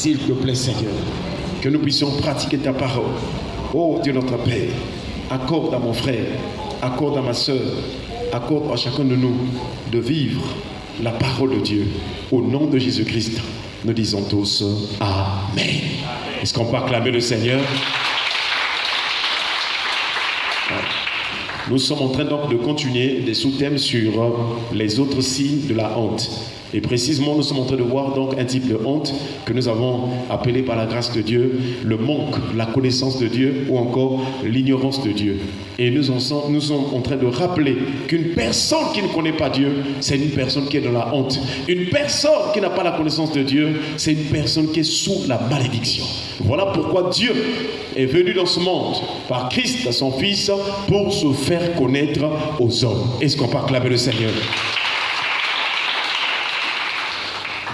S'il te plaît, Seigneur, que nous puissions pratiquer ta parole. Oh Dieu notre Père, accorde à mon frère, accorde à ma soeur, accorde à chacun de nous de vivre la parole de Dieu. Au nom de Jésus-Christ, nous disons tous Amen. Est-ce qu'on peut acclamer le Seigneur? Nous sommes en train donc de continuer des sous-thèmes sur les autres signes de la honte. Et précisément, nous sommes en train de voir donc un type de honte que nous avons appelé par la grâce de Dieu le manque, la connaissance de Dieu ou encore l'ignorance de Dieu. Et nous sommes en train de rappeler qu'une personne qui ne connaît pas Dieu, c'est une personne qui est dans la honte. Une personne qui n'a pas la connaissance de Dieu, c'est une personne qui est sous la malédiction. Voilà pourquoi Dieu est venu dans ce monde par Christ, son Fils, pour se faire connaître aux hommes. Est-ce qu'on peut acclamer le Seigneur?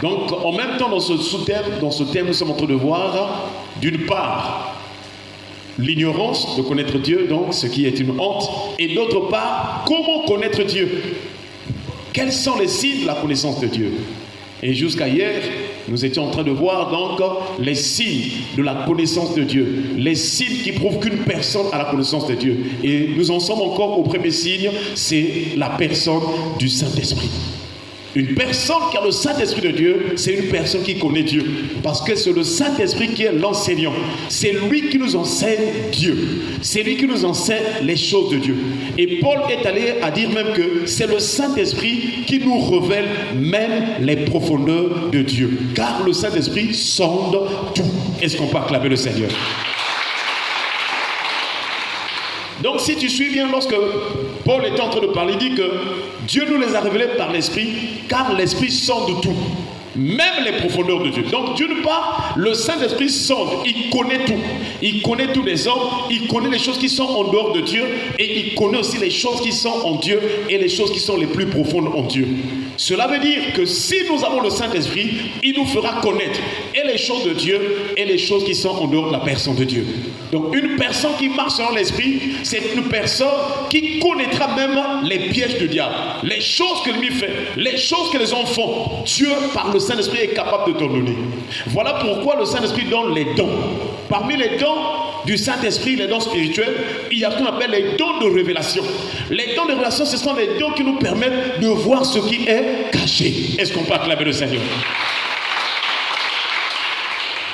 Donc, en même temps, dans ce thème, nous sommes en train de voir, d'une part, l'ignorance de connaître Dieu, donc ce qui est une honte, et d'autre part, comment connaître Dieu. Quels sont les signes de la connaissance de Dieu? Et jusqu'à hier, nous étions en train de voir donc les signes de la connaissance de Dieu, les signes qui prouvent qu'une personne a la connaissance de Dieu. Et nous en sommes encore au premier signe, c'est la personne du Saint-Esprit. Une personne qui a le Saint-Esprit de Dieu, c'est une personne qui connaît Dieu. Parce que c'est le Saint-Esprit qui est l'enseignant. C'est lui qui nous enseigne Dieu. C'est lui qui nous enseigne les choses de Dieu. Et Paul est allé à dire même que c'est le Saint-Esprit qui nous révèle même les profondeurs de Dieu. Car le Saint-Esprit sonde tout. Est-ce qu'on peut acclamer le Seigneur? Donc si tu suis bien, lorsque Paul est en train de parler, il dit que Dieu nous les a révélés par l'Esprit, car l'Esprit sonde tout, même les profondeurs de Dieu. Donc d'une part, le Saint-Esprit sonde, il connaît tout. Il connaît tous les hommes, il connaît les choses qui sont en dehors de Dieu, et il connaît aussi les choses qui sont en Dieu, et les choses qui sont les plus profondes en Dieu. Cela veut dire que si nous avons le Saint-Esprit, il nous fera connaître et les choses de Dieu et les choses qui sont en dehors de la personne de Dieu. Donc une personne qui marche selon l'Esprit, c'est une personne qui connaîtra même les pièges du diable, les choses que lui fait, les choses que les hommes font. Dieu, par le Saint-Esprit, est capable de t'en donner. Voilà pourquoi le Saint-Esprit donne les dons. Parmi les dons du Saint-Esprit, les dons spirituels, il y a ce qu'on appelle les dons de révélation. Les dons de révélation, ce sont les dons qui nous permettent de voir ce qui est caché. Est-ce qu'on peut acclamer le Seigneur?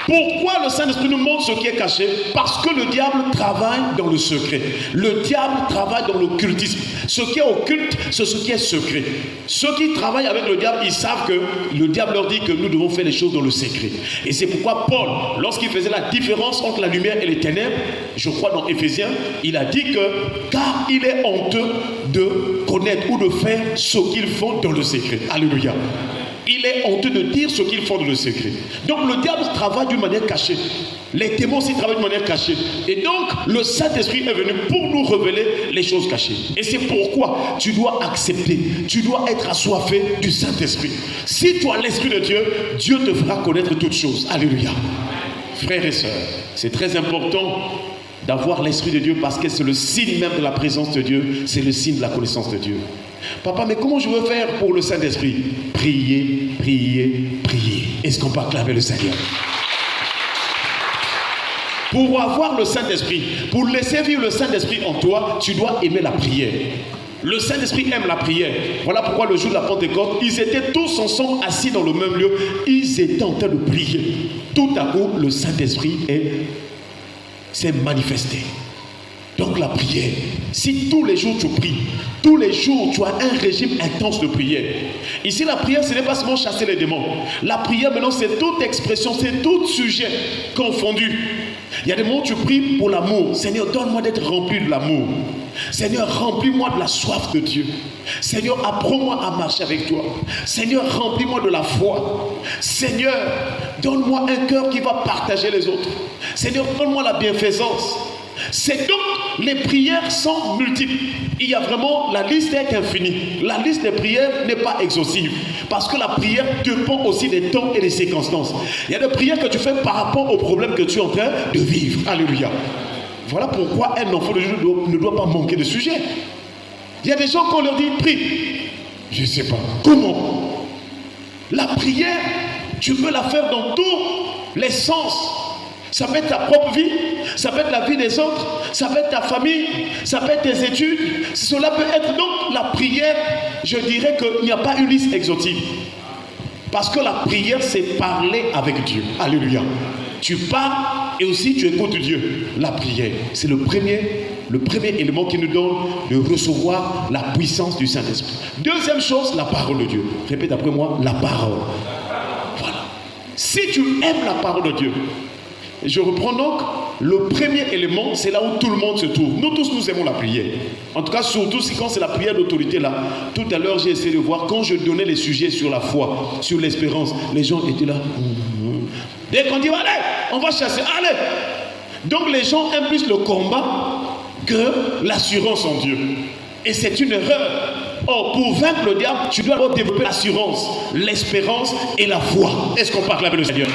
Pourquoi le Saint-Esprit nous montre ce qui est caché? Parce que le diable travaille dans le secret. Le diable travaille dans l'occultisme. Ce qui est occulte, c'est ce qui est secret. Ceux qui travaillent avec le diable, ils savent que le diable leur dit que nous devons faire les choses dans le secret. Et c'est pourquoi Paul, lorsqu'il faisait la différence entre la lumière et les ténèbres, je crois dans Éphésiens, il a dit que car il est honteux de connaître ou de faire ce qu'ils font dans le secret. Alléluia. Il est honteux de dire ce qu'ils font dans le secret. Donc le diable travaille d'une manière cachée. Les démons aussi travaillent d'une manière cachée. Et donc le Saint-Esprit est venu pour nous révéler les choses cachées. Et c'est pourquoi tu dois accepter, tu dois être assoiffé du Saint-Esprit. Si tu as l'Esprit de Dieu, Dieu te fera connaître toutes choses. Alléluia. Frères et sœurs, c'est très important d'avoir l'Esprit de Dieu parce que c'est le signe même de la présence de Dieu, c'est le signe de la connaissance de Dieu. Papa, mais comment je veux faire pour le Saint-Esprit? Prier, prier, prier. Est-ce qu'on peut acclamer le Seigneur? Pour avoir le Saint-Esprit, pour laisser vivre le Saint-Esprit en toi, tu dois aimer la prière. Le Saint-Esprit aime la prière. Voilà pourquoi le jour de la Pentecôte, ils étaient tous ensemble assis dans le même lieu. Ils étaient en train de prier. Tout à coup, le Saint-Esprit s'est manifesté. Donc la prière, si tous les jours tu pries, tous les jours tu as un régime intense de prière. Ici la prière, ce n'est pas seulement chasser les démons. La prière maintenant c'est toute expression, c'est tout sujet confondu. Il y a des moments où tu pries pour l'amour. Seigneur, donne-moi d'être rempli de l'amour. Seigneur, remplis-moi de la soif de Dieu. Seigneur, apprends-moi à marcher avec toi. Seigneur, remplis-moi de la foi. Seigneur, donne-moi un cœur qui va partager les autres. Seigneur, donne-moi la bienfaisance. C'est donc, les prières sont multiples. Il y a vraiment, la liste est infinie. La liste des prières n'est pas exhaustive. Parce que la prière dépend aussi des temps et des circonstances. Il y a des prières que tu fais par rapport au problème que tu es en train de vivre. Alléluia. Voilà pourquoi un enfant de Dieu ne doit pas manquer de sujet. Il y a des gens qu'on leur dit prie. Je ne sais pas. Comment? La prière, tu peux la faire dans tout l'essence. Ça peut être ta propre vie, ça peut être la vie des autres, ça peut être ta famille, ça peut être tes études. Cela peut être donc la prière. Je dirais qu'il n'y a pas une liste exhaustive. Parce que la prière, c'est parler avec Dieu. Alléluia. Tu parles et aussi tu écoutes Dieu. La prière, c'est le premier élément qui nous donne de recevoir la puissance du Saint-Esprit. Deuxième chose, la parole de Dieu. Répète après moi, la parole. Voilà. Si tu aimes la parole de Dieu, je reprends donc, le premier élément, c'est là où tout le monde se trouve. Nous tous, nous aimons la prière. En tout cas, surtout quand c'est la prière d'autorité là. Tout à l'heure, j'ai essayé de voir, quand je donnais les sujets sur la foi, sur l'espérance, les gens étaient là. Dès qu'on dit, allez, on va chasser, allez. Donc les gens aiment plus le combat que l'assurance en Dieu. Et c'est une erreur. Or, pour vaincre le diable, tu dois d'abord développer l'assurance, l'espérance et la foi. Est-ce qu'on parle avec le Seigneur?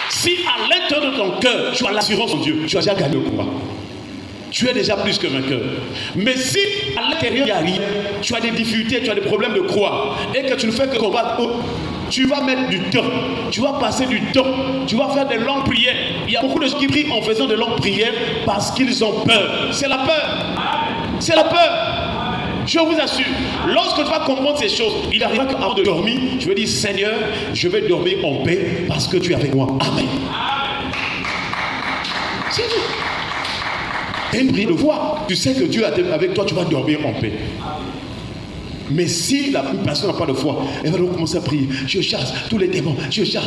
Si à l'intérieur de ton cœur, tu as l'assurance en Dieu, tu as déjà gagné le combat. Tu es déjà plus que vainqueur. Mais si à l'intérieur, il n'y a rien, tu as des difficultés, tu as des problèmes de croire, et que tu ne fais que combattre, tu vas mettre du temps, tu vas passer du temps, tu vas faire des longues prières. Il y a beaucoup de gens qui prient en faisant de longues prières parce qu'ils ont peur. C'est la peur. C'est la peur. Je vous assure, lorsque tu vas comprendre ces choses, il arrivera qu'avant de dormir, je vais dire, Seigneur, je vais dormir en paix parce que tu es avec moi. Amen. C'est tout. C'est une prière de foi. Tu sais que Dieu est avec toi, tu vas dormir en paix. Mais si la personne n'a pas de foi, elle va donc commencer à prier. Je chasse tous les démons, je chasse.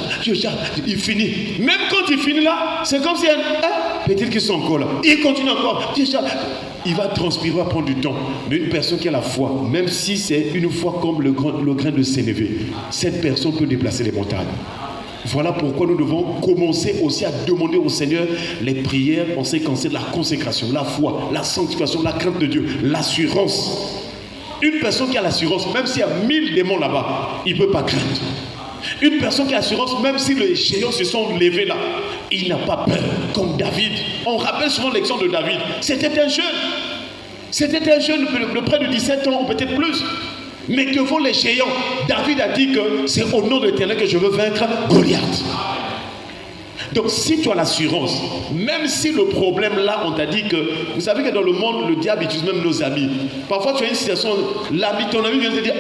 Il finit. Même quand il finit là, c'est comme si peut-être qu'ils sont encore là. Il continue encore. Je chasse. Il va transpirer, va prendre du temps. Mais une personne qui a la foi, même si c'est une foi comme le grain de sénévé, cette personne peut déplacer les montagnes. Voilà pourquoi nous devons commencer aussi à demander au Seigneur les prières en ce qui concerne la consécration, la foi, la sanctification, la crainte de Dieu, l'assurance. Une personne qui a l'assurance, même s'il y a 1000 démons là-bas, il ne peut pas craindre. Une personne qui a l'assurance, même si les géants se sont levés là, il n'a pas peur, comme David. On rappelle souvent l'exemple de David. C'était un jeune de près de 17 ans, ou peut-être plus. Mais devant les géants, David a dit que c'est au nom de l'Éternel que je veux vaincre Goliath. Donc si tu as l'assurance, même si le problème là, on t'a dit que, vous savez que dans le monde, le diable utilise même nos amis. Parfois tu as une situation, ton ami vient te dire,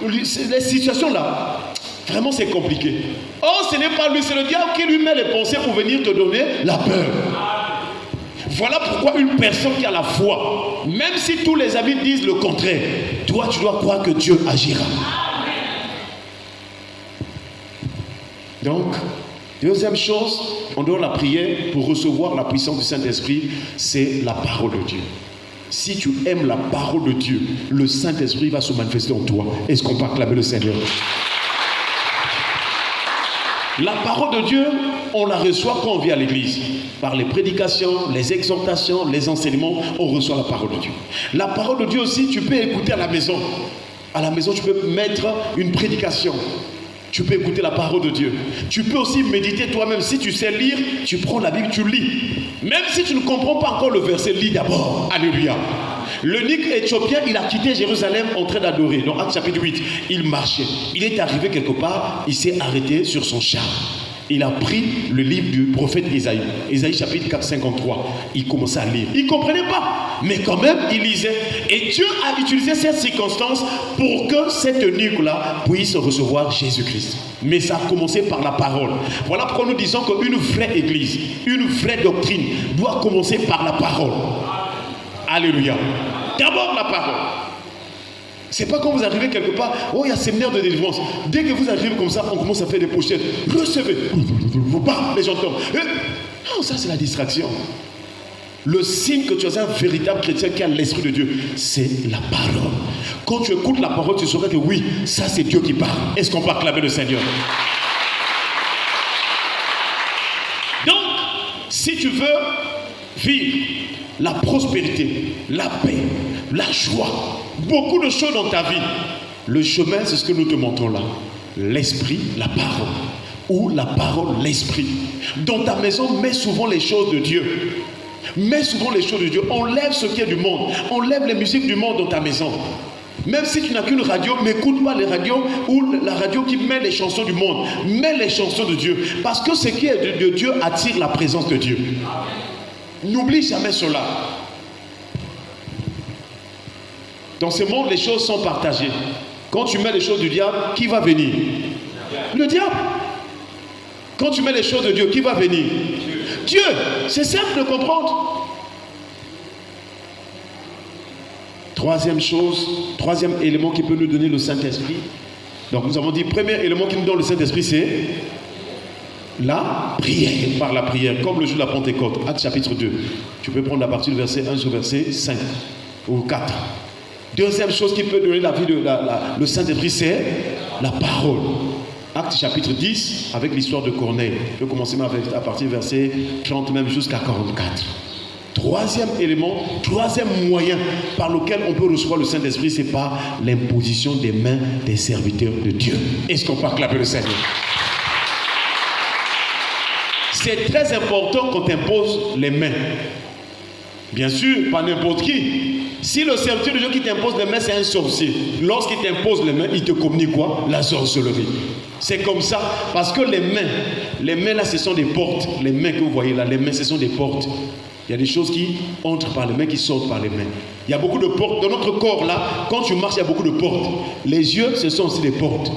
les situations là, vraiment c'est compliqué. Oh, ce n'est pas lui, c'est le diable qui lui met les pensées pour venir te donner la peur. Voilà pourquoi une personne qui a la foi, même si tous les amis disent le contraire, toi tu dois croire que Dieu agira. Donc, deuxième chose, en dehors de la prière, pour recevoir la puissance du Saint-Esprit, c'est la parole de Dieu. Si tu aimes la parole de Dieu, le Saint-Esprit va se manifester en toi. Est-ce qu'on peut acclamer le Seigneur? La parole de Dieu, on la reçoit quand on vient à l'église. Par les prédications, les exhortations, les enseignements, on reçoit la parole de Dieu. La parole de Dieu aussi, tu peux écouter à la maison. À la maison, tu peux mettre une prédication. Tu peux écouter la parole de Dieu. Tu peux aussi méditer toi-même. Si tu sais lire, tu prends la Bible, tu lis. Même si tu ne comprends pas encore le verset, lis d'abord. Alléluia. L'eunuque éthiopien, il a quitté Jérusalem en train d'adorer. Dans Actes chapitre 8, il marchait. Il est arrivé quelque part, il s'est arrêté sur son char. Il a pris le livre du prophète Isaïe. Isaïe chapitre 4, 53. Il commençait à lire. Il ne comprenait pas. Mais quand même, il lisait. Et Dieu a utilisé cette circonstance pour que cet eunuque-là puisse recevoir Jésus-Christ. Mais ça a commencé par la parole. Voilà pourquoi nous disons qu'une vraie église, une vraie doctrine doit commencer par la parole. Alléluia. D'abord la parole. C'est pas quand vous arrivez quelque part, oh il y a séminaire de délivrance. Dès que vous arrivez comme ça, on commence à faire des pochettes. Recevez. Les gens tombent. Non, ça c'est la distraction. Le signe que tu es un véritable chrétien qui a l'Esprit de Dieu, c'est la parole. Quand tu écoutes la parole, tu sauras que oui, ça c'est Dieu qui parle. Est-ce qu'on peut acclamer le Seigneur? Donc, si tu veux vivre la prospérité, la paix, la joie, beaucoup de choses dans ta vie, le chemin, c'est ce que nous te montrons là. L'esprit, la parole. Ou la parole, l'esprit. Dans ta maison, mets souvent les choses de Dieu. Mets souvent les choses de Dieu. Enlève ce qui est du monde. Enlève les musiques du monde dans ta maison. Même si tu n'as qu'une radio, n'écoute pas les radios ou la radio qui met les chansons du monde. Mets les chansons de Dieu. Parce que ce qui est de Dieu attire la présence de Dieu. N'oublie jamais cela. Dans ce monde, les choses sont partagées. Quand tu mets les choses du diable, qui va venir? Le diable. Quand tu mets les choses de Dieu, qui va venir? Dieu. C'est simple de comprendre. Troisième élément qui peut nous donner le Saint-Esprit. Donc nous avons dit, premier élément qui nous donne le Saint-Esprit, c'est la prière, par la prière, comme le jour de la Pentecôte, Actes chapitre 2. Tu peux prendre la partie du verset 1 jusqu'au verset 5 ou 4. Deuxième chose qui peut donner la vie de le Saint-Esprit, c'est la parole. Actes chapitre 10, avec l'histoire de Corneille. Je vais commencer à partir du verset 30 même jusqu'à 44. Troisième élément, troisième moyen par lequel on peut recevoir le Saint-Esprit, c'est par l'imposition des mains des serviteurs de Dieu. Est-ce qu'on peut acclamer le Seigneur? C'est très important qu'on t'impose les mains. Bien sûr, pas n'importe qui. Si le serviteur de Dieu qui t'impose les mains, c'est un sorcier. Lorsqu'il t'impose les mains, il te communique quoi? La sorcellerie. C'est comme ça, parce que les mains là, ce sont des portes. Les mains que vous voyez là, les mains, ce sont des portes. Il y a des choses qui entrent par les mains, qui sortent par les mains. Il y a beaucoup de portes. Dans notre corps là, quand tu marches, il y a beaucoup de portes. Les yeux, ce sont aussi des portes.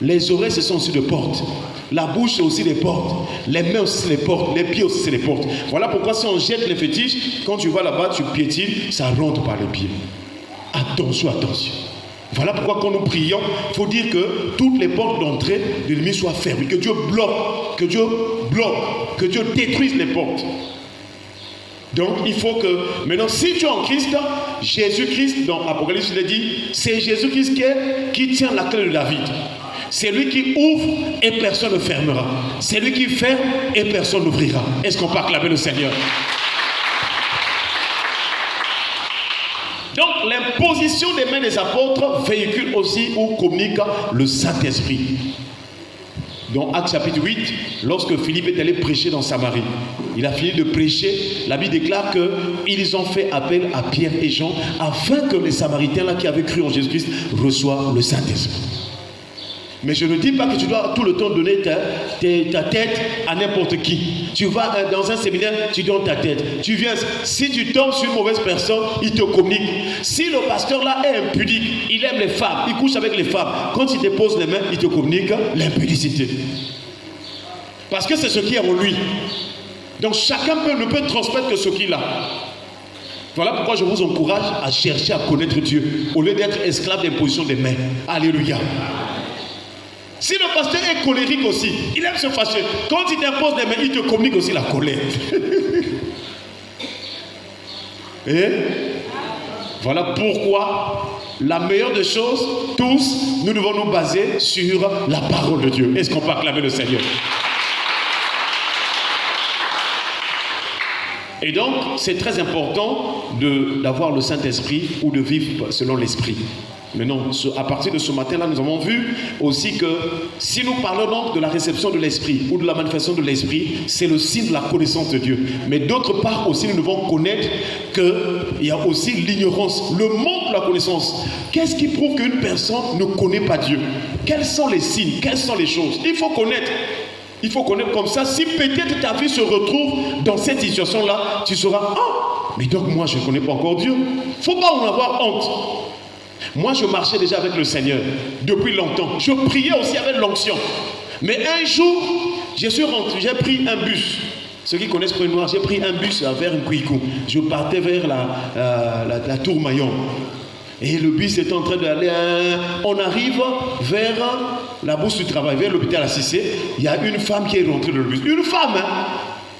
Les oreilles, ce sont aussi des portes. La bouche, c'est aussi des portes. Les mains aussi, c'est des portes. Les pieds aussi, c'est des portes. Voilà pourquoi si on jette les fétiches, quand tu vas là-bas, tu piétines, ça rentre par les pieds. Attention, attention. Voilà pourquoi quand nous prions, il faut dire que toutes les portes d'entrée de l'ennemi soient fermées. Que Dieu bloque, que Dieu détruise les portes. Donc il faut que, maintenant si tu es en Christ, Jésus-Christ, dans Apocalypse il a dit, c'est Jésus-Christ qui tient la clé de David. C'est lui qui ouvre et personne ne fermera. C'est lui qui ferme et personne n'ouvrira. Est-ce qu'on peut acclamer le Seigneur? Donc l'imposition des mains des apôtres véhicule aussi ou communique le Saint-Esprit. Dans Actes chapitre 8, lorsque Philippe est allé prêcher dans Samarie, il a fini de prêcher, la Bible déclare qu'ils ont fait appel à Pierre et Jean afin que les Samaritains là, qui avaient cru en Jésus-Christ reçoivent le Saint-Esprit. Mais je ne dis pas que tu dois tout le temps donner ta tête à n'importe qui. Tu vas dans un séminaire, tu donnes ta tête. Tu viens, si tu tombes sur une mauvaise personne, il te communique. Si le pasteur là est impudique, il aime les femmes, il couche avec les femmes. Quand il te pose les mains, il te communique l'impudicité. Parce que c'est ce qui est en lui. Donc chacun ne peut transmettre que ce qu'il a. Voilà pourquoi je vous encourage à chercher à connaître Dieu au lieu d'être esclave d'imposition des mains. Alléluia. Si le pasteur est colérique aussi, il aime se fâcher. Quand il t'impose des mains, il te communique aussi la colère. Et voilà pourquoi la meilleure des choses, tous, nous devons nous baser sur la parole de Dieu. Est-ce qu'on peut acclamer le Seigneur? Et donc, c'est très important d'avoir le Saint-Esprit ou de vivre selon l'Esprit. Maintenant, à partir de ce matin-là, nous avons vu aussi que si nous parlons donc de la réception de l'Esprit ou de la manifestation de l'Esprit, c'est le signe de la connaissance de Dieu. Mais d'autre part aussi, nous devons connaître qu'il y a aussi l'ignorance, le manque de la connaissance. Qu'est-ce qui prouve qu'une personne ne connaît pas Dieu? Quels sont les signes? Quelles sont les choses? Il faut connaître. Il faut connaître comme ça. Si peut-être ta vie se retrouve dans cette situation-là, tu sauras, ah, mais donc moi je ne connais pas encore Dieu. Il ne faut pas en avoir honte. Moi, je marchais déjà avec le Seigneur depuis longtemps. Je priais aussi avec l'onction. Mais un jour, je suis rentré, j'ai pris un bus. Ceux qui connaissent Point Noir, j'ai pris un bus vers Nkouikou. Je partais vers la Tour Maillon. Et le bus était en train d'aller. On arrive vers la bourse du travail, vers l'hôpital Assissé. Il y a une femme qui est rentrée dans le bus. Une femme, hein?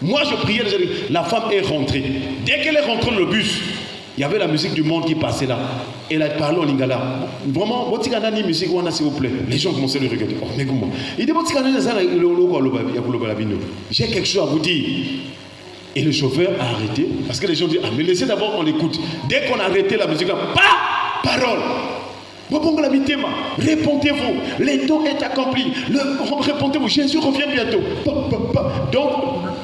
Moi, je priais déjà. La femme est rentrée. Dès qu'elle est rentrée dans le bus, il y avait la musique du monde qui passait là. Elle a parlé en lingala. Vraiment, musique, s'il vous plaît. Les gens commençaient à le regarder. Oh, mais comment? Il dit, j'ai quelque chose à vous dire. Et le chauffeur a arrêté. Parce que les gens disent, ah, mais laissez d'abord qu'on l'écoute. Dès qu'on a arrêté la musique, là, parole. Répondez-vous. Les dons est accompli. Répondez-vous. Jésus revient bientôt. Donc,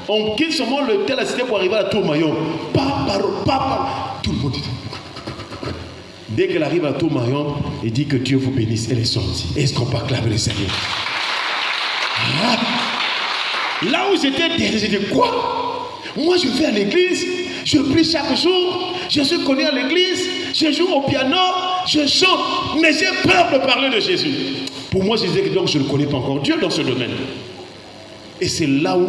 on quitte seulement le tel assisté pour arriver à la Tour Maillon. Parole. Tout le monde dit. Dès qu'elle arrive à Tourmaillon, elle dit que Dieu vous bénisse. Elle est sortie. Est-ce qu'on peut acclamer le Seigneur? Là où j'étais derrière, j'ai dit quoi? Moi je vais à l'église, je prie chaque jour, je suis connu à l'église, je joue au piano, je chante, mais j'ai peur de parler de Jésus. Pour moi, je disais que donc je ne connais pas encore Dieu dans ce domaine. Et c'est là où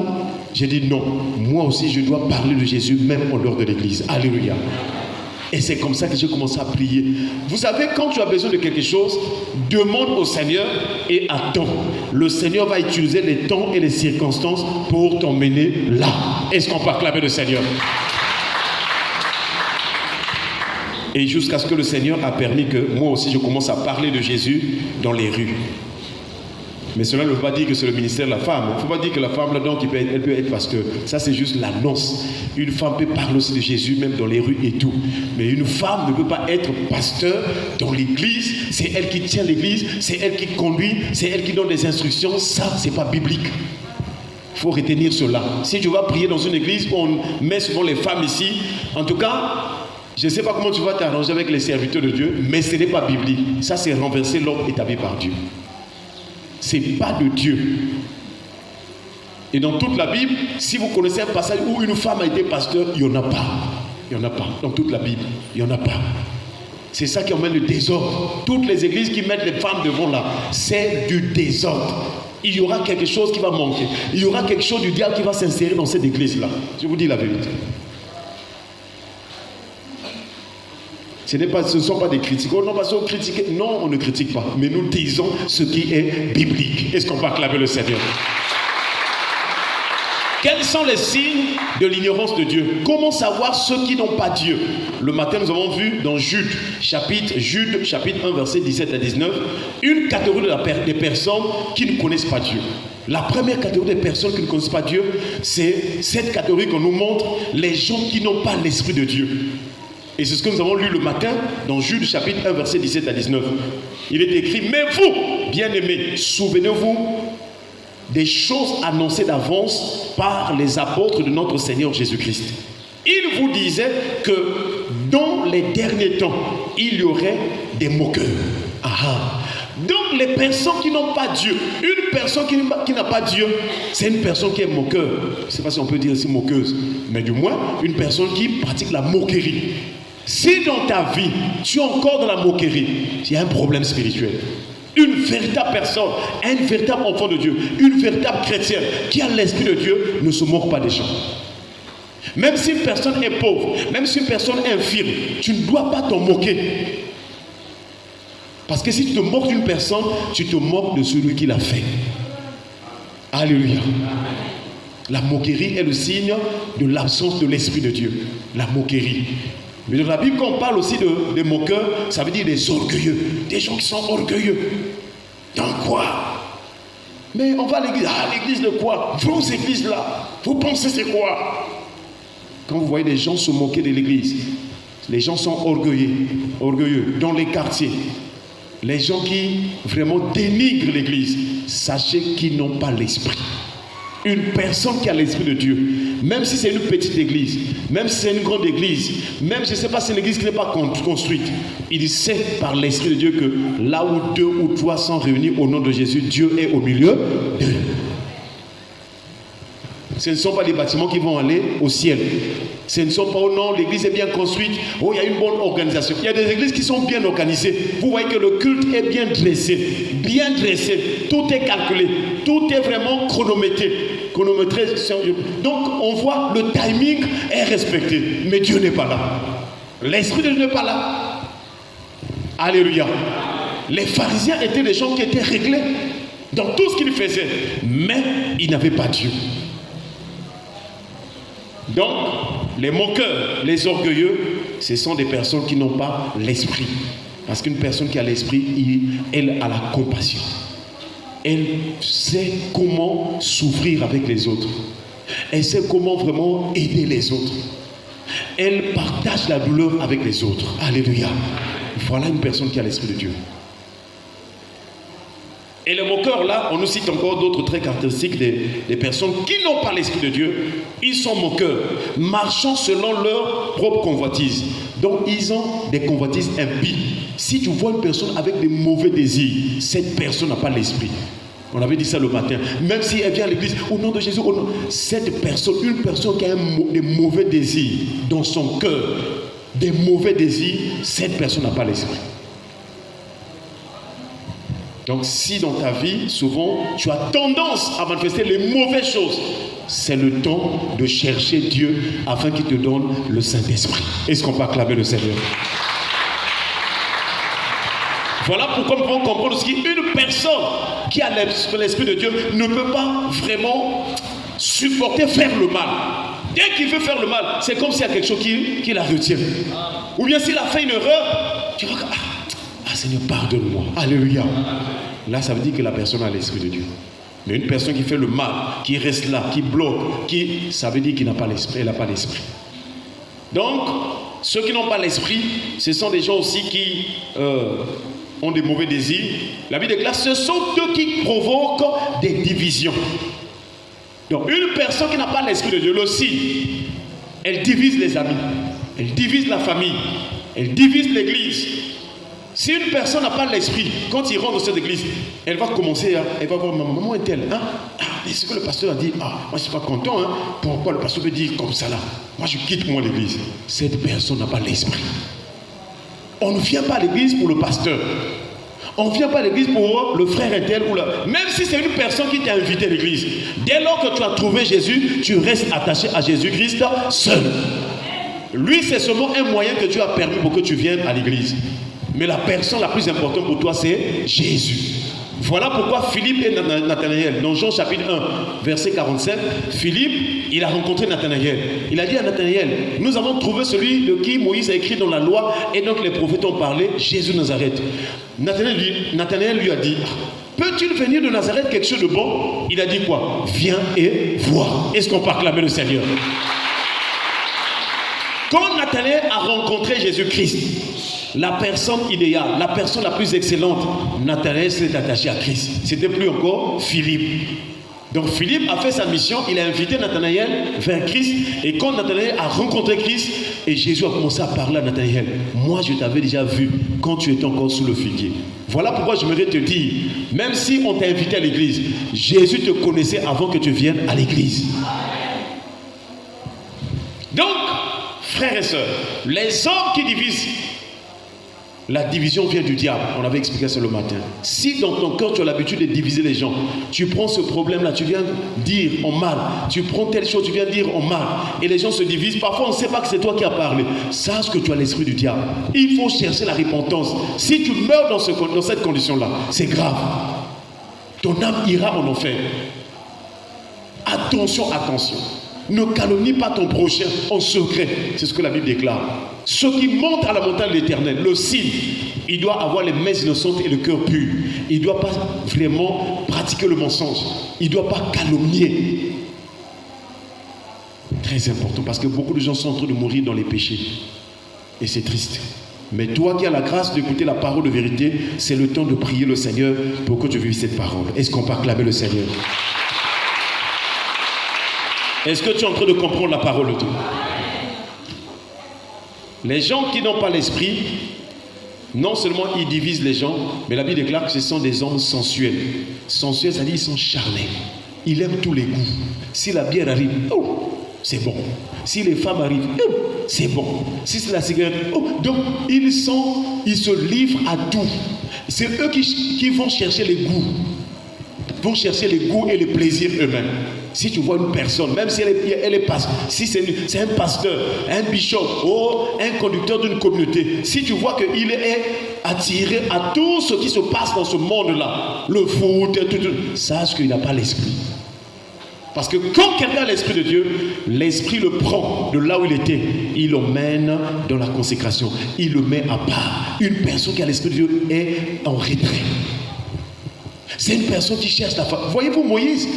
j'ai dit non, moi aussi je dois parler de Jésus même en dehors de l'église. Alléluia. Et c'est comme ça que j'ai commencé à prier. Vous savez, quand tu as besoin de quelque chose, demande au Seigneur et attends. Le Seigneur va utiliser les temps et les circonstances pour t'emmener là. Est-ce qu'on peut acclamer le Seigneur? Et jusqu'à ce que le Seigneur a permis que moi aussi je commence à parler de Jésus dans les rues. Mais cela ne veut pas dire que c'est le ministère de la femme. Il ne faut pas dire que la femme là-dedans, elle peut être pasteur. Ça, c'est juste l'annonce. Une femme peut parler aussi de Jésus, même dans les rues et tout. Mais une femme ne peut pas être pasteur dans l'église. C'est elle qui tient l'église, c'est elle qui conduit, c'est elle qui donne des instructions. Ça, ce n'est pas biblique. Il faut retenir cela. Si tu vas prier dans une église où on met souvent les femmes ici, en tout cas, je ne sais pas comment tu vas t'arranger avec les serviteurs de Dieu, mais ce n'est pas biblique. Ça, c'est renverser l'ordre établi par Dieu. Ce n'est pas de Dieu. Et dans toute la Bible, si vous connaissez un passage où une femme a été pasteur, il n'y en a pas. Il n'y en a pas. Dans toute la Bible, il n'y en a pas. C'est ça qui emmène le désordre. Toutes les églises qui mettent les femmes devant là, c'est du désordre. Il y aura quelque chose qui va manquer. Il y aura quelque chose du diable qui va s'insérer dans cette église-là. Je vous dis la vérité. Ce ne sont pas des critiques. Oh non, parce qu'on critique. Non, on ne critique pas. Mais nous disons ce qui est biblique. Est-ce qu'on peut acclamer le Seigneur? Quels sont les signes de l'ignorance de Dieu? Comment savoir ceux qui n'ont pas Dieu? Le matin, nous avons vu dans Jude, chapitre 1, verset 17 à 19, une catégorie des personnes qui ne connaissent pas Dieu. La première catégorie des personnes qui ne connaissent pas Dieu, c'est cette catégorie qu'on nous montre, les gens qui n'ont pas l'Esprit de Dieu. Et c'est ce que nous avons lu le matin dans Jude chapitre 1 verset 17 à 19. Il est écrit, mais vous, bien-aimés, souvenez-vous des choses annoncées d'avance par les apôtres de notre Seigneur Jésus-Christ. Il vous disait que dans les derniers temps, il y aurait des moqueurs. Donc les personnes qui n'ont pas Dieu, une personne qui n'a pas Dieu, c'est une personne qui est moqueur. Je ne sais pas si on peut dire aussi moqueuse, mais du moins une personne qui pratique la moquerie. Si dans ta vie, tu es encore dans la moquerie, il y a un problème spirituel. Une véritable personne, un véritable enfant de Dieu, une véritable chrétienne qui a l'Esprit de Dieu ne se moque pas des gens. Même si une personne est pauvre, même si une personne est infirme, tu ne dois pas t'en moquer. Parce que si tu te moques d'une personne, tu te moques de celui qui l'a fait. Alléluia. La moquerie est le signe de l'absence de l'Esprit de Dieu. La moquerie. Mais dans la Bible, quand on parle aussi des moqueurs, ça veut dire des orgueilleux. Des gens qui sont orgueilleux. Dans quoi? Mais on va à l'église. Ah, l'église de quoi? Vos églises là. Vous pensez c'est quoi? Quand vous voyez des gens se moquer de l'église, les gens sont orgueilleux dans les quartiers. Les gens qui vraiment dénigrent l'église, sachez qu'ils n'ont pas l'esprit. Une personne qui a l'Esprit de Dieu, même si c'est une petite église, même si c'est une grande église, même je ne sais pas si c'est une église qui n'est pas construite, il sait par l'Esprit de Dieu que là où 2 ou 3 sont réunis au nom de Jésus, Dieu est au milieu d'eux. Ce ne sont pas des bâtiments qui vont aller au ciel. Ce ne sont pas, oh non, l'église est bien construite, oh, il y a une bonne organisation. Il y a des églises qui sont bien organisées. Vous voyez que le culte est bien dressé, tout est calculé, tout est vraiment chronométré. Donc on voit le timing est respecté, mais Dieu n'est pas là. L'Esprit de Dieu n'est pas là. Alléluia. Les pharisiens étaient des gens qui étaient réglés dans tout ce qu'ils faisaient, mais ils n'avaient pas Dieu. Donc, les moqueurs, les orgueilleux, ce sont des personnes qui n'ont pas l'esprit. Parce qu'une personne qui a l'esprit, elle a la compassion. Elle sait comment souffrir avec les autres. Elle sait comment vraiment aider les autres. Elle partage la douleur avec les autres. Alléluia. Voilà une personne qui a l'esprit de Dieu. Et les moqueurs, là, on nous cite encore d'autres traits caractéristiques des personnes qui n'ont pas l'Esprit de Dieu. Ils sont moqueurs, marchant selon leur propre convoitise. Donc, ils ont des convoitises impies. Si tu vois une personne avec des mauvais désirs, cette personne n'a pas l'Esprit. On avait dit ça le matin. Même si elle vient à l'église, au nom de Jésus, cette personne, une personne qui a des mauvais désirs dans son cœur, des mauvais désirs, cette personne n'a pas l'Esprit. Donc si dans ta vie, souvent, tu as tendance à manifester les mauvaises choses, c'est le temps de chercher Dieu afin qu'il te donne le Saint-Esprit. Est-ce qu'on peut acclamer le Seigneur? Voilà pourquoi nous pouvons comprendre qu'une personne qui a l'Esprit de Dieu ne peut pas vraiment supporter faire le mal. Dès qu'il veut faire le mal, c'est comme s'il y a quelque chose qui la retient. Ou bien s'il a fait une erreur, tu vas dire, Seigneur, pardonne-moi. Alléluia. Là, ça veut dire que la personne a l'Esprit de Dieu. Mais une personne qui fait le mal, qui reste là, qui bloque, ça veut dire qu'il n'a pas l'Esprit, elle n'a pas l'Esprit. Donc, ceux qui n'ont pas l'Esprit, ce sont des gens aussi qui ont des mauvais désirs. La Bible déclare, ce sont eux qui provoquent des divisions. Donc, une personne qui n'a pas l'Esprit de Dieu, aussi, elle divise les amis, elle divise la famille, elle divise l'église. Si une personne n'a pas l'Esprit, quand il rentre dans cette église, elle va commencer, elle va voir, maman est-elle, est-ce que le pasteur a dit, moi je ne suis pas content, pourquoi le pasteur veut dire comme ça là? Moi je quitte l'église. Cette personne n'a pas l'Esprit. On ne vient pas à l'église pour le pasteur. On ne vient pas à l'église pour le frère et tel. Même si c'est une personne qui t'a invité à l'église. Dès lors que tu as trouvé Jésus, tu restes attaché à Jésus-Christ seul. Lui, c'est seulement un moyen que Dieu a permis pour que tu viennes à l'église. Mais la personne la plus importante pour toi, c'est Jésus. Voilà pourquoi Philippe et Nathanaël, dans Jean chapitre 1, verset 47, Philippe, il a rencontré Nathanaël. Il a dit à Nathanaël, nous avons trouvé celui de qui Moïse a écrit dans la loi et donc les prophètes ont parlé, Jésus de Nazareth. Nathanaël lui a dit, peut-il venir de Nazareth quelque chose de bon? Il a dit quoi? Viens et vois. Est-ce qu'on peut acclamer le Seigneur? Quand Nathanaël a rencontré Jésus-Christ, la personne idéale, la personne la plus excellente, Nathanaël s'est attaché à Christ. C'était plus encore Philippe. Donc Philippe a fait sa mission, il a invité Nathanaël vers Christ. Et quand Nathanaël a rencontré Christ, et Jésus a commencé à parler à Nathanaël, moi je t'avais déjà vu quand tu étais encore sous le figuier. Voilà pourquoi j'aimerais te dire, même si on t'a invité à l'église, Jésus te connaissait avant que tu viennes à l'église. Donc, frères et sœurs, les hommes qui divisent, la division vient du diable. On avait expliqué ça le matin. Si dans ton cœur tu as l'habitude de diviser les gens, tu prends ce problème-là, tu viens dire en mal, tu prends telle chose, tu viens dire en mal, et les gens se divisent. Parfois on ne sait pas que c'est toi qui as parlé. Sache que tu as l'esprit du diable. Il faut chercher la repentance. Si tu meurs dans cette condition-là, c'est grave. Ton âme ira en enfer. Attention, attention. Ne calomnie pas ton prochain en secret. C'est ce que la Bible déclare. Ceux qui montent à la montagne de l'Éternel, le signe, il doit avoir les mains innocentes et le cœur pur. Il ne doit pas vraiment pratiquer le mensonge. Il ne doit pas calomnier. Très important, parce que beaucoup de gens sont en train de mourir dans les péchés. Et c'est triste. Mais toi qui as la grâce d'écouter la parole de vérité, c'est le temps de prier le Seigneur pour que tu vives cette parole. Est-ce qu'on peut acclamer le Seigneur? Est-ce que tu es en train de comprendre la parole de Dieu? Les gens qui n'ont pas l'esprit, non seulement ils divisent les gens, mais la Bible déclare que ce sont des hommes sensuels. Sensuels, ça dit qu'ils sont charnels. Ils aiment tous les goûts. Si la bière arrive, c'est bon. Si les femmes arrivent, c'est bon. Si c'est la cigarette, donc ils se livrent à tout. C'est eux qui vont chercher les goûts. Vont chercher les goûts et les plaisirs eux-mêmes. Si tu vois une personne, même si elle est pasteur, si c'est un pasteur, un bishop, un conducteur d'une communauté, si tu vois qu'il est attiré à tout ce qui se passe dans ce monde-là, le foot, sache qu'il n'a pas l'esprit. Parce que quand quelqu'un a l'esprit de Dieu, l'esprit le prend de là où il était, il l'emmène dans la consécration, il le met à part. Une personne qui a l'esprit de Dieu est en retrait. C'est une personne qui cherche la femme. Voyez-vous Moïse,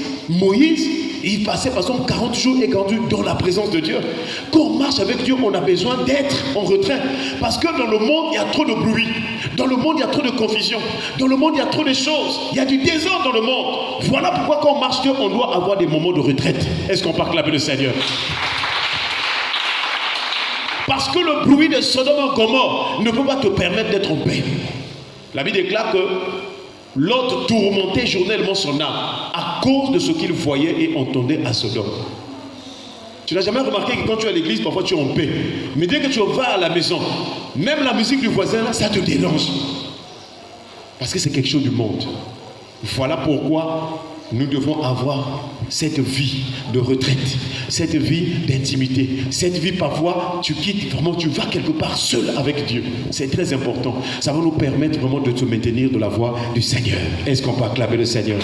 il passait par exemple 40 jours et 40 jours dans la présence de Dieu. Quand on marche avec Dieu, on a besoin d'être en retrait. Parce que dans le monde, il y a trop de bruit. Dans le monde, il y a trop de confusion. Dans le monde, il y a trop de choses. Il y a du désordre dans le monde. Voilà pourquoi quand on marche Dieu, on doit avoir des moments de retraite. Est-ce qu'on peut acclamer le Seigneur? Parce que le bruit de Sodome et Gomorrhe ne peut pas te permettre d'être en paix. La Bible déclare que Lot tourmentait journellement son âme à cause de ce qu'il voyait et entendait à Sodome. Tu n'as jamais remarqué que quand tu es à l'église, parfois tu es en paix. Mais dès que tu vas à la maison, même la musique du voisin, là, ça te dérange. Parce que c'est quelque chose du monde. Voilà pourquoi nous devons avoir cette vie de retraite, cette vie d'intimité, cette vie parfois tu quittes, vraiment tu vas quelque part seul avec Dieu. C'est très important. Ça va nous permettre vraiment de te maintenir de la voie du Seigneur. Est-ce qu'on peut acclamer le Seigneur?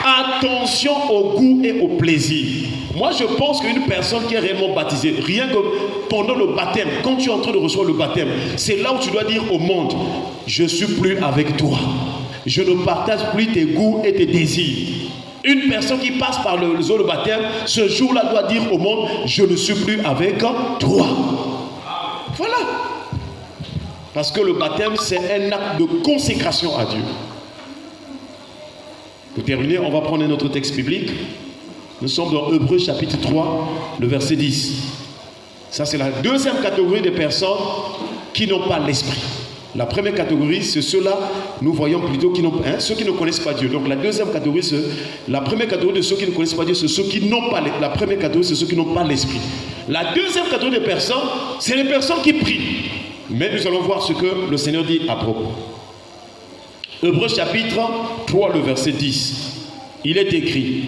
Attention au goût et au plaisir. Moi je pense qu'une personne qui est réellement baptisée, rien que pendant le baptême, quand tu es en train de recevoir le baptême, c'est là où tu dois dire au monde, je ne suis plus avec toi. Je ne partage plus tes goûts et tes désirs. Une personne qui passe par le baptême, ce jour-là doit dire au monde, je ne suis plus avec toi. Voilà. Parce que le baptême, c'est un acte de consécration à Dieu. Pour terminer, on va prendre un autre texte biblique. Nous sommes dans Hébreux chapitre 3, le verset 10. Ça, c'est la deuxième catégorie de personnes qui n'ont pas l'esprit. La première catégorie, c'est ceux-là, nous voyons plutôt qui ceux qui ne connaissent pas Dieu. Donc la deuxième catégorie, la première catégorie de ceux qui ne connaissent pas Dieu, c'est ceux qui n'ont pas la première catégorie, c'est ceux qui n'ont pas l'esprit. La deuxième catégorie de personnes, c'est les personnes qui prient. Mais nous allons voir ce que le Seigneur dit à propos. Hébreux chapitre 3, le verset 10. Il est écrit: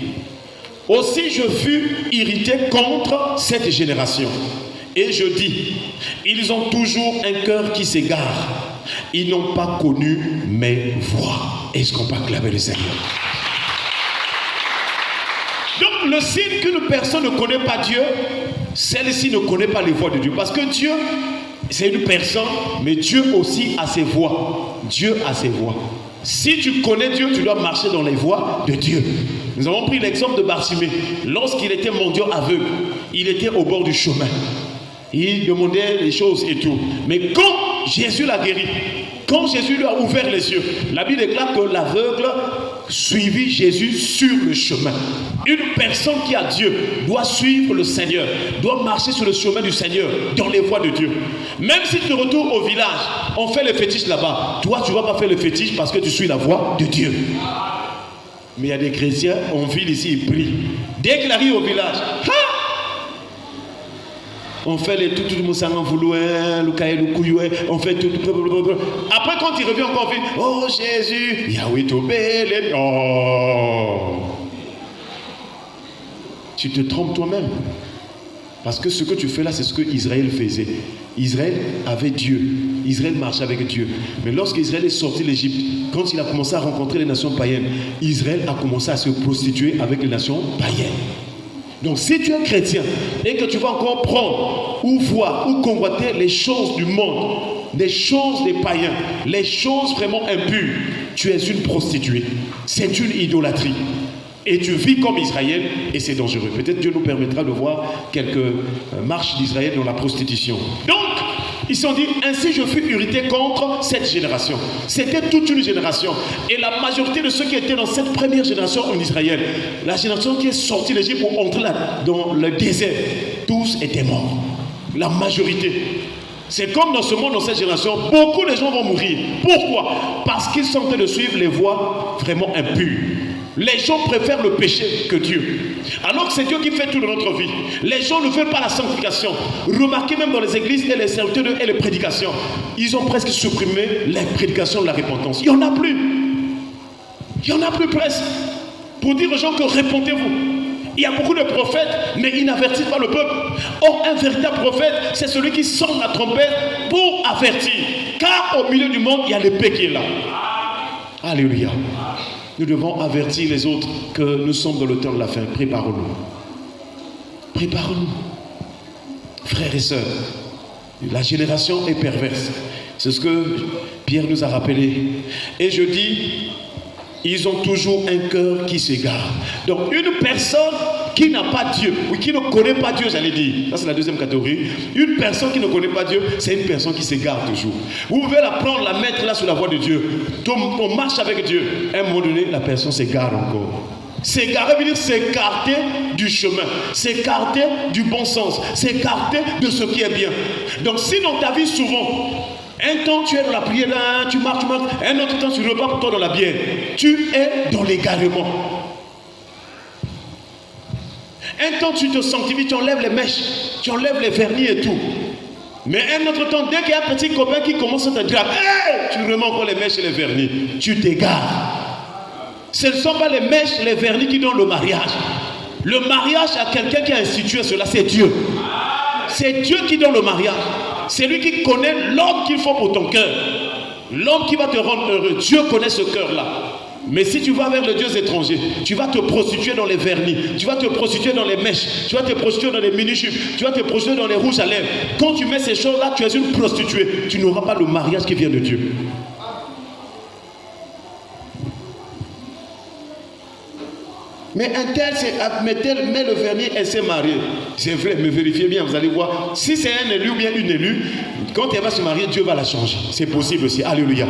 aussi je fus irrité contre cette génération. Et je dis, ils ont toujours un cœur qui s'égare. Ils n'ont pas connu mes voies. Est-ce qu'on peut acclamer le Seigneur? Donc le signe qu'une personne ne connaît pas Dieu, celle-ci ne connaît pas les voies de Dieu. Parce que Dieu, c'est une personne, mais Dieu aussi a ses voies. Dieu a ses voies. Si tu connais Dieu, tu dois marcher dans les voies de Dieu. Nous avons pris l'exemple de Bartimée. Lorsqu'il était mendiant aveugle, il était au bord du chemin. Il demandait les choses et tout. Mais quand Jésus l'a guéri, quand Jésus lui a ouvert les yeux, la Bible déclare que l'aveugle suivit Jésus sur le chemin. Une personne qui a Dieu doit suivre le Seigneur, doit marcher sur le chemin du Seigneur, dans les voies de Dieu. Même si tu retournes au village, on fait le fétiche là-bas. Toi, tu ne vas pas faire le fétiche parce que tu suis la voie de Dieu. Mais il y a des chrétiens, en ville ici, ils prient. Dès qu'il arrive au village, on fait les tout le monde s'en vouloir, le cahier, le couillou, on fait tout. Après, quand il revient encore, on fait oh Jésus, Yahweh t'obéit. Oh, tu te trompes toi-même. Parce que ce que tu fais là, c'est ce que Israël faisait. Israël avait Dieu. Israël marchait avec Dieu. Mais lorsqu'Israël est sorti d'Égypte, quand il a commencé à rencontrer les nations païennes, Israël a commencé à se prostituer avec les nations païennes. Donc si tu es chrétien et que tu vas encore prendre ou voir ou convoiter les choses du monde, les choses des païens, les choses vraiment impures, tu es une prostituée. C'est une idolâtrie. Et tu vis comme Israël et c'est dangereux. Peut-être Dieu nous permettra de voir quelques marches d'Israël dans la prostitution. Donc, ils se sont dit, ainsi je fus irrité contre cette génération. C'était toute une génération. Et la majorité de ceux qui étaient dans cette première génération en Israël, la génération qui est sortie d'Égypte pour entrer là, dans le désert, tous étaient morts. La majorité. C'est comme dans ce monde, dans cette génération, beaucoup de gens vont mourir. Pourquoi? Parce qu'ils sont en train de suivre les voies vraiment impures. Les gens préfèrent le péché que Dieu. Alors que c'est Dieu qui fait tout dans notre vie. Les gens ne veulent pas la sanctification. Remarquez même dans les églises et les serviteurs et les prédications. Ils ont presque supprimé les prédications de la repentance. Il n'y en a plus. Il n'y en a plus presque. Pour dire aux gens que répentez-vous. Il y a beaucoup de prophètes, mais ils n'avertissent pas le peuple. Or, un véritable prophète, c'est celui qui sonne la trompette pour avertir. Car au milieu du monde, il y a l'épée qui est là. Alléluia. Nous devons avertir les autres que nous sommes dans le temps de la fin. Préparons-nous. Préparons-nous. Frères et sœurs, la génération est perverse. C'est ce que Pierre nous a rappelé. Et je dis, ils ont toujours un cœur qui s'égare. Donc une personne qui n'a pas Dieu, ou qui ne connaît pas Dieu, j'allais dire, ça c'est la deuxième catégorie. Une personne qui ne connaît pas Dieu, c'est une personne qui s'égare toujours. Vous pouvez la prendre, la mettre là sur la voie de Dieu. On marche avec Dieu. À un moment donné, la personne s'égare encore. S'égarer veut dire s'écarter du chemin, s'écarter du bon sens, s'écarter de ce qui est bien. Donc si dans ta vie souvent, un temps tu es dans la prière, là, tu marches, un autre temps tu repars pour toi dans la bière, tu es dans l'égarement. Un temps tu te sanctifies, tu enlèves les mèches, tu enlèves les vernis et tout. Mais un autre temps, dès qu'il y a un petit copain qui commence à te dire, hey, tu remets encore les mèches et les vernis, tu t'égares. Ce ne sont pas les mèches, les vernis qui donnent le mariage. Le mariage à quelqu'un qui a institué cela, c'est Dieu. C'est Dieu qui donne le mariage. C'est lui qui connaît l'homme qu'il faut pour ton cœur. L'homme qui va te rendre heureux. Dieu connaît ce cœur-là. Mais si tu vas vers le Dieu étranger, tu vas te prostituer dans les vernis, tu vas te prostituer dans les mèches, tu vas te prostituer dans les mini-jupes, tu vas te prostituer dans les rouges à lèvres. Quand tu mets ces choses-là, tu es une prostituée. Tu n'auras pas le mariage qui vient de Dieu. Mais un tel, met le vernis et s'est marié. C'est vrai, mais vérifiez bien, vous allez voir. Si c'est un élu ou bien une élue, quand elle va se marier, Dieu va la changer. C'est possible aussi. Alléluia.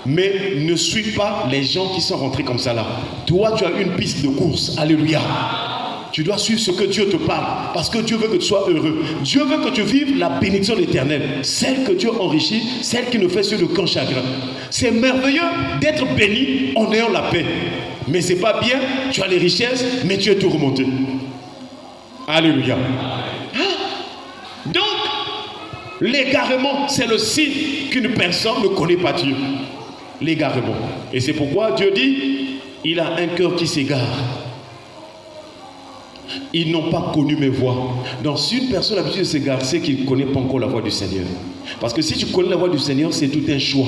Mais ne suis pas les gens qui sont rentrés comme ça là. Toi, tu as une piste de course. Alléluia. Tu dois suivre ce que Dieu te parle. Parce que Dieu veut que tu sois heureux. Dieu veut que tu vives la bénédiction éternelle. Celle que Dieu enrichit, celle qui nous fait sur le camp chagrin. C'est merveilleux d'être béni en ayant la paix. Mais c'est pas bien, tu as les richesses, mais tu es tout remonté. Alléluia. Donc, l'égarement, c'est le signe qu'une personne ne connaît pas Dieu. L'égarement. Et c'est pourquoi Dieu dit, il a un cœur qui s'égare. Ils n'ont pas connu mes voies. Donc si une personne a l'habitude de s'égarer, c'est qu'il ne connaît pas encore la voie du Seigneur. Parce que si tu connais la voie du Seigneur, c'est tout un choix.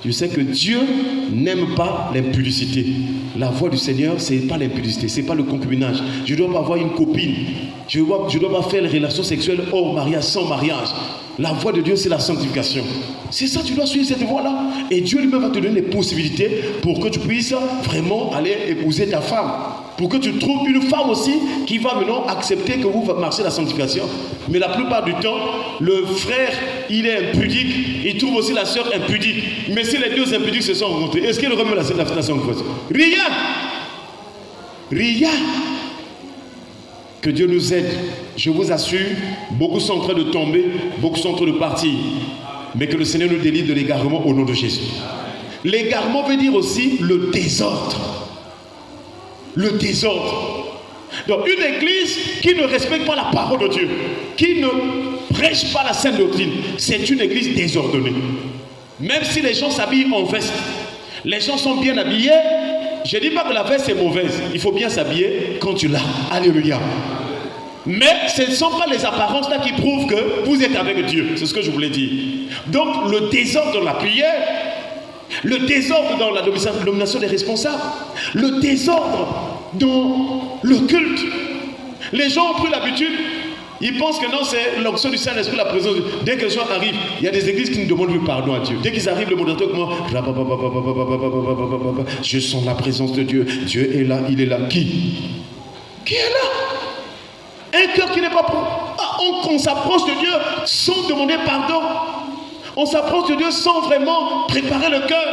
Tu sais que Dieu n'aime pas l'impudicité. La voie du Seigneur, ce n'est pas l'impudicité, ce n'est pas le concubinage. Je ne dois pas avoir une copine. Je ne dois pas faire les relations sexuelles hors mariage, sans mariage. La voie de Dieu, c'est la sanctification. C'est ça, tu dois suivre cette voie-là. Et Dieu lui-même va te donner les possibilités pour que tu puisses vraiment aller épouser ta femme. Pour que tu trouves une femme aussi qui va maintenant accepter que vous marchez la sanctification. Mais la plupart du temps, le frère, il est impudique, il trouve aussi la sœur impudique. Mais si les deux impudiques se sont rencontrés, est-ce qu'il remet la sanctification? Rien. Rien. Que Dieu nous aide. Je vous assure, beaucoup sont en train de tomber, beaucoup sont en train de partir. Mais que le Seigneur nous délivre de l'égarement au nom de Jésus. L'égarement veut dire aussi le désordre. Le désordre. Donc une église qui ne respecte pas la parole de Dieu, qui ne prêche pas la sainte doctrine, c'est une église désordonnée. Même si les gens s'habillent en veste, les gens sont bien habillés, je ne dis pas que la veste est mauvaise, il faut bien s'habiller quand tu l'as. Alléluia. Mais ce ne sont pas les apparences là qui prouvent que vous êtes avec Dieu. C'est ce que je voulais dire. Donc le désordre dans la prière, le désordre dans la nomination des responsables, le désordre dans le culte. Les gens ont pris l'habitude, ils pensent que non, c'est l'onction du Saint-Esprit, la présence de Dieu. Dès que les gens arrivent, il y a des églises qui ne demandent plus pardon à Dieu. Dès qu'ils arrivent, le modérateur commence, je sens la présence de Dieu. Dieu est là, il est là. Qui est là? Un cœur qui n'est pas pour. On s'approche de Dieu sans demander pardon. On s'approche de Dieu sans vraiment préparer le cœur.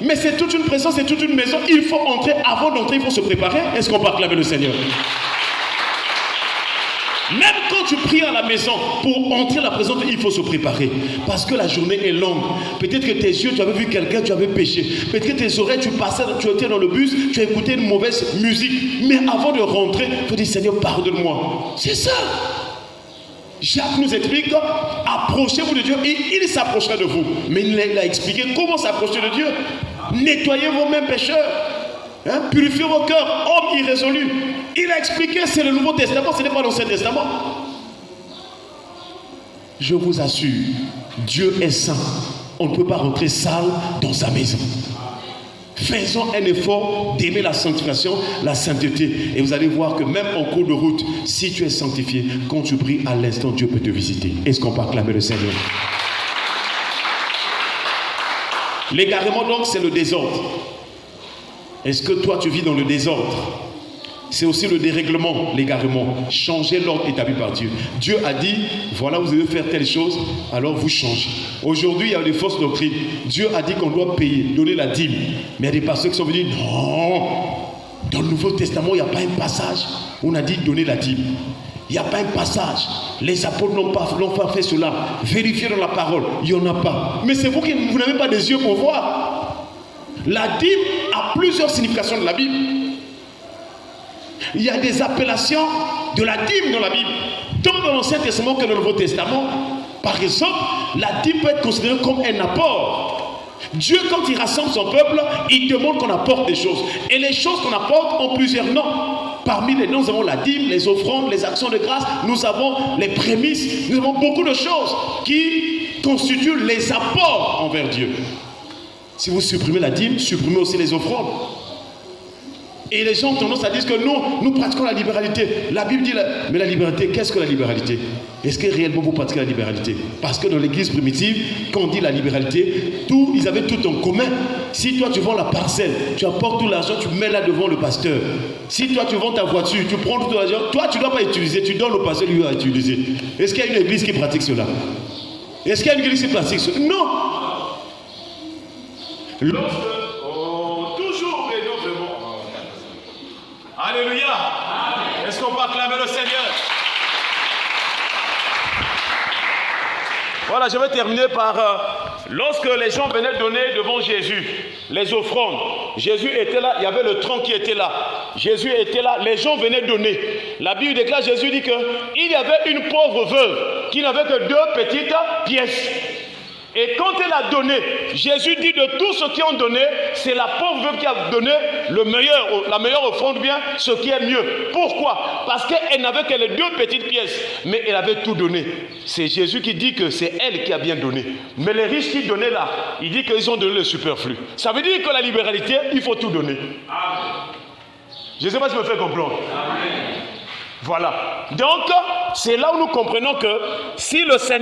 Mais c'est toute une présence, c'est toute une maison. Il faut entrer. Avant d'entrer, il faut se préparer. Est-ce qu'on peut acclamer le Seigneur? Même quand tu pries à la maison, pour entrer à la présence, il faut se préparer. Parce que la journée est longue. Peut-être que tes yeux, tu avais vu quelqu'un, tu avais péché. Peut-être que tes oreilles, tu passais, tu étais dans le bus, tu as écouté une mauvaise musique. Mais avant de rentrer, il faut dire, Seigneur, pardonne-moi. C'est ça. Jacques nous explique, approchez-vous de Dieu et il s'approchera de vous. Mais il a expliqué comment s'approcher de Dieu. Nettoyez vos mêmes pécheurs. Purifiez vos cœurs, hommes irrésolus. Il a expliqué, c'est le Nouveau Testament, ce n'est pas l'Ancien Testament. Je vous assure, Dieu est saint. On ne peut pas rentrer sale dans sa maison. Faisons un effort d'aimer la sanctification, la sainteté. Et vous allez voir que même en cours de route, si tu es sanctifié, quand tu pries à l'instant, Dieu peut te visiter. Est-ce qu'on peut acclamer le Seigneur? L'égarement donc, c'est le désordre. Est-ce que toi tu vis dans le désordre? C'est aussi le dérèglement, l'égarement. Changer l'ordre établi par Dieu. Dieu a dit, voilà, vous devez faire telle chose, alors vous changez. Aujourd'hui, il y a des fausses doctrines. Dieu a dit qu'on doit payer, donner la dîme. Mais il y a des pasteurs qui sont venus, non. Dans le Nouveau Testament, il n'y a pas un passage où on a dit donner la dîme. Il n'y a pas un passage. Les apôtres n'ont pas fait cela. Vérifiez dans la parole. Il n'y en a pas. Mais c'est vous qui vous n'avez pas des yeux pour voir. La dîme a plusieurs significations de la Bible. Il y a des appellations de la dîme dans la Bible. Tant dans l'Ancien Testament que dans le Nouveau Testament. Par exemple, la dîme peut être considérée comme un apport. Dieu, quand il rassemble son peuple, il demande qu'on apporte des choses. Et les choses qu'on apporte ont plusieurs noms. Parmi les noms, nous avons la dîme, les offrandes, les actions de grâce. Nous avons les prémices. Nous avons beaucoup de choses qui constituent les apports envers Dieu. Si vous supprimez la dîme, supprimez aussi les offrandes. Et les gens ont tendance à dire que nous pratiquons la libéralité. La Bible dit, mais la libéralité, qu'est-ce que la libéralité? Est-ce que réellement vous pratiquez la libéralité? Parce que dans l'église primitive, quand on dit la libéralité, ils avaient tout en commun. Si toi tu vends la parcelle, tu apportes tout l'argent, tu mets là devant le pasteur. Si toi tu vends ta voiture, tu prends tout l'argent, toi tu ne dois pas utiliser, tu donnes au pasteur, lui à utiliser. Est-ce qu'il y a une église qui pratique cela? Est-ce qu'il y a une église qui pratique cela? Non. Toujours et non vraiment. Alléluia. Est-ce qu'on peut acclamer le Seigneur? Voilà, je vais terminer par lorsque les gens venaient donner devant Jésus les offrandes. Jésus était là, il y avait le tronc qui était là. Jésus était là, les gens venaient donner. La Bible déclare, Jésus dit qu'il y avait une pauvre veuve qui n'avait que 2 petites pièces. Et quand elle a donné, Jésus dit de tous ceux qui ont donné, c'est la pauvre veuve qui a donné la meilleure offrande, bien ce qui est mieux. Pourquoi? Parce qu'elle n'avait que les 2 petites pièces, mais elle avait tout donné. C'est Jésus qui dit que c'est elle qui a bien donné. Mais les riches qui donnaient là, il dit qu'ils ont donné le superflu. Ça veut dire que la libéralité, il faut tout donner. Amen. Je ne sais pas si je me fais comprendre. Amen. Voilà. Donc, c'est là où nous comprenons que si le Seigneur